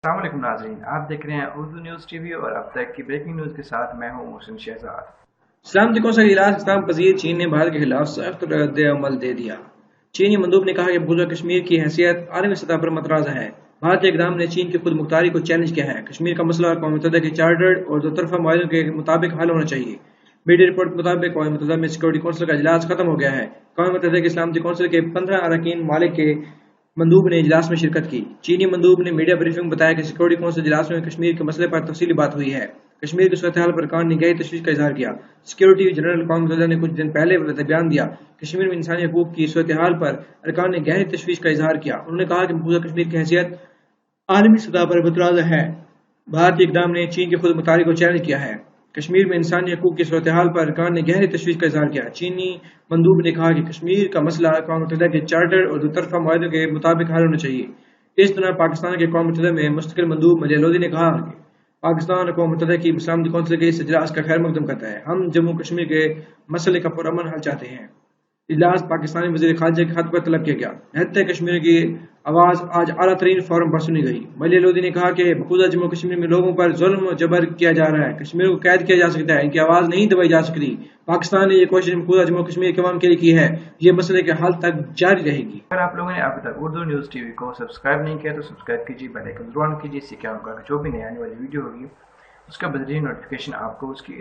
अस्सलाम वालेकुम नाज़रीन, आप देख रहे हैं उर्दू न्यूज़ टीवी और अब तक की ब्रेकिंग न्यूज़ के साथ मैं हूं मोहसिन शहजाद। सलामती कौंसिल के इजलास इस्लाम पजीर चीन ने भारत के खिलाफ सख्त रद्द-ए-अमल दे दिया। चीनी मंदूब ने कहा कि मकबूजा कश्मीर की हैसियत आलमी सतह पर मतनाज़ा है। भारतीय इक़दाम ने चीन की खुद मुख्तारी को चैलेंज किया है। कश्मीर का मसला अक़वाम मुत्तहिदा के चार्टर्ड और दो तरफा माहिरों के मुताबिक हल होना चाहिए। मीडिया रिपोर्ट के मुताबिक अक़वाम मुत्तहिदा में सिक्योरिटी कौंसिल का इजलास खत्म हो गया है। अक़वाम मुत्तहिदा की सलामती कौंसिल के 15 अरकान मालिक के मंदूब ने इजलास में शिरकत की। चीनी मंदूब ने मीडिया ब्रीफिंग में बताया कि सिक्योरिटी कौंसिल इजलास में कश्मीर के मसले पर तफसीली बात हुई है। कश्मीर की सूरत हाल पर अरकान ने गहरी तशवीश का इजहार किया। सिक्योरिटी जनरल अक़वाम मुत्तहिदा ने कुछ दिन पहले बयान दिया। कश्मीर में इंसानी हकूक की सूरत हाल पर अरकान ने गहरी तशवीश का इजहार किया। उन्होंने कहा कि मकबूजा कश्मीर की हैसियत आलमी सतह पर मुतनाज़ है। भारतीय इक़दाम ने चीन की खुद मुख्तारी को चैलेंज किया है। कश्मीर में इंसानी हकूक की सूरत हाल पर अरकान ने गहरी तशवीश का इजहार किया। चीनी मंदूब ने कहा कि कश्मीर का मसला अक़वाम मुत्तहिदा के चार्टर और दोतरफा माहिरों के मुताबिक हल होना चाहिए। इस दौरान पाकिस्तान के अक़वाम मुत्तहिदा में मुस्तकिल मंदूब मलिह लोधी ने कहा कि पाकिस्तान अक़वाम मुत्तहिदा की सलामती कौंसिल के इस इजलास का खैर मकदम करता है। हम जम्मू कश्मीर के मसले का पुरअमन हल चाहते हैं। इजलास पाकिस्तानी वज़ीर ख़ारिजा के खत पर तलब किया गया। निहत्तर कश्मीर की आवाज़ आज आला तरीन फोरम पर सुनी गई। मलिह लोधी ने कहा कि मकबूजा जम्मू कश्मीर में लोगों पर जुल्म जबर किया जा रहा है। कश्मीर को कैद किया जा सकता है, इनकी आवाज़ नहीं दबाई जा सकती। पाकिस्तान ने यह कोशिश मकबूजा जम्मू कश्मीर के अवाम के लिए की है। ये मसले के हल तक जारी रहेगी। अगर आप लोगों ने अभी तक उर्दू न्यूज़ टीवी को सब्सक्राइब नहीं किया तो सब्सक्राइब कीजिए, बेल आइकन जरूर ऑन कीजिए। इससे क्या होगा कि जो भी नई आने वाली वीडियो होगी उसका बदरीन नोटिफिकेशन आपको उसकी